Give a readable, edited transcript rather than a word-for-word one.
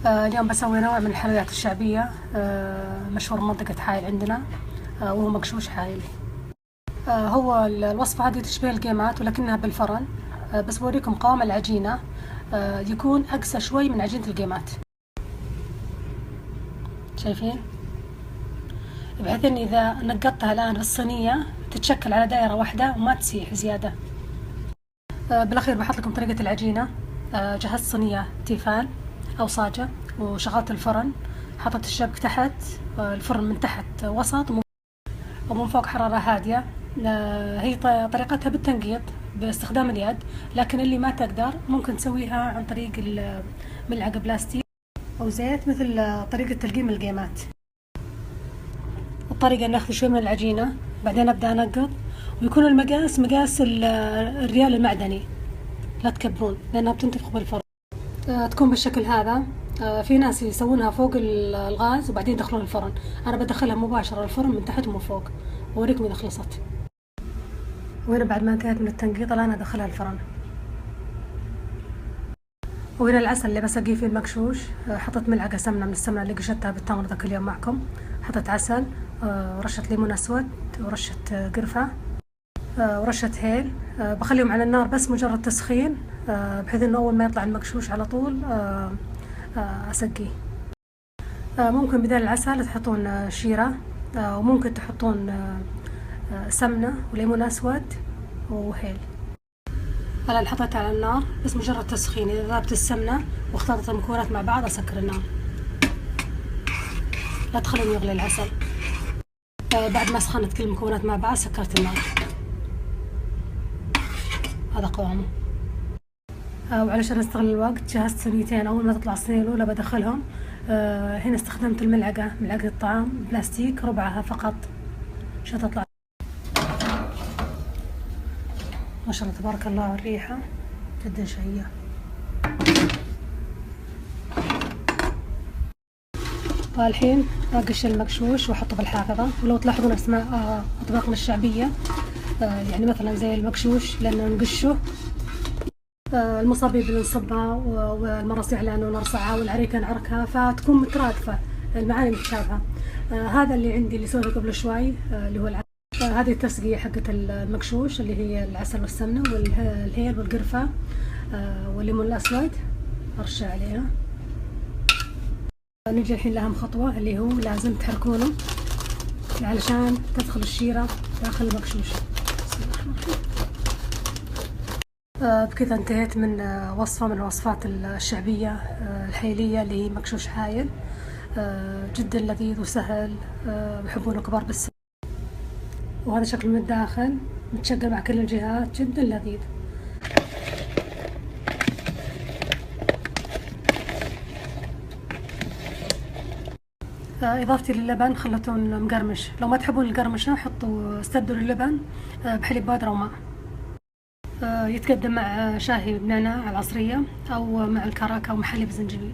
اليوم بسوي نوع من الحلويات الشعبية، مشهور منطقة حائل عندنا، وهو مقشوش حائل. هو الوصفة هذه تشبه القيمات ولكنها بالفرن. بس بوريكم قوام العجينة، يكون أقسى شوي من عجينة القيمات. شايفين؟ بحيث إن إذا نقطتها الآن في الصينية تتشكل على دائرة واحدة وما تسيح زيادة. بالأخير بحط لكم طريقة العجينة. جهزت صينية تيفال أو صاجة وشغلت الفرن، حطيت الشبك تحت، الفرن من تحت وسط ومن فوق حرارة هادية. هي طريقتها بالتنقيط باستخدام اليد، لكن اللي ما تقدر ممكن تسويها عن طريق ملعقة بلاستيك أو زيت مثل طريقة تلقيم القيمات. الطريقة ناخذ شوي من العجينة بعدين أبدأ أنقط، ويكون المقاس مقاس الريال المعدني، لا تكبرون لأنها بتنتفخ بالفرن. تكون بالشكل هذا. في ناس يسوونها فوق الغاز وبعدين يدخلون الفرن، أنا بدخلها مباشرة الفرن من تحت ومن فوق، وأوريكم إذا خلصت. وهنا بعد ما انتهيت من التنقيط الآن أدخلها الفرن. وهنا العسل اللي بسقيه فيه المكشوش، حطيت ملعقة سمنة من السمنة اللي قشرتها بالتمر ذاك اليوم معكم، حطيت عسل، ورشة ليمون أسود، ورشة قرفة، ورشة هيل. بخليهم على النار بس مجرد تسخين، بحيث انه اول ما يطلع المكشوش على طول اسقيه. ممكن بدال العسل تحطون شيرة، وممكن تحطون سمنة وليمون اسود وهيل. الان حطيتها على النار بس مجرد تسخين. اذا ذابت السمنة واختلطت المكونات مع بعض اسكر النار، لا تخلون يغلي العسل. بعد ما سخنت كل المكونات مع بعض سكرت النار. هذا قوامه. وعلشان استغل الوقت جهزت صينيتين. اول ما تطلع الصينية الاولى بدخلهم. هنا استخدمت ملعقة الطعام بلاستيك، ربعها فقط عشان تطلع. ما شاء الله تبارك الله، الريحة جدا شهية. والحين اقش المكشوش واحطه بالحافظة. ولو تلاحظون اسماء اطباقنا الشعبية، يعني مثلا زي المكشوش لانه نقشه، المصابيب اللي نصبها، والمراصيع لانه نرصعها، والعريكة نعركها، فتكون مترادفة المعاني متشابهة. هذا اللي عندي اللي سويته قبل شوي، اللي هو العسل. هذه التسقية حقت المكشوش اللي هي العسل والسمنة والهيل والقرفة والليمون الأسود أرشة عليها. نجي الحين لأهم خطوة اللي هو لازم تحركونه علشان تدخل الشيرة داخل المكشوش. بكذا انتهيت من وصفة من الوصفات الشعبية الحيلية اللي هي مكشوش حايل. جدا لذيذ وسهل، بيحبونه كبار بالسن. وهذا شكله من الداخل متشقر مع كل الجهات، جدا لذيذ. إضافتي للبن خلتون مقرمش. لو ما تحبون القرمشة حطوا استبدلوا اللبن بحليب بودرة وماء. يتقدم مع شاهي بنعناع على العصرية أو مع الكرك أو مع حليب زنجبيل.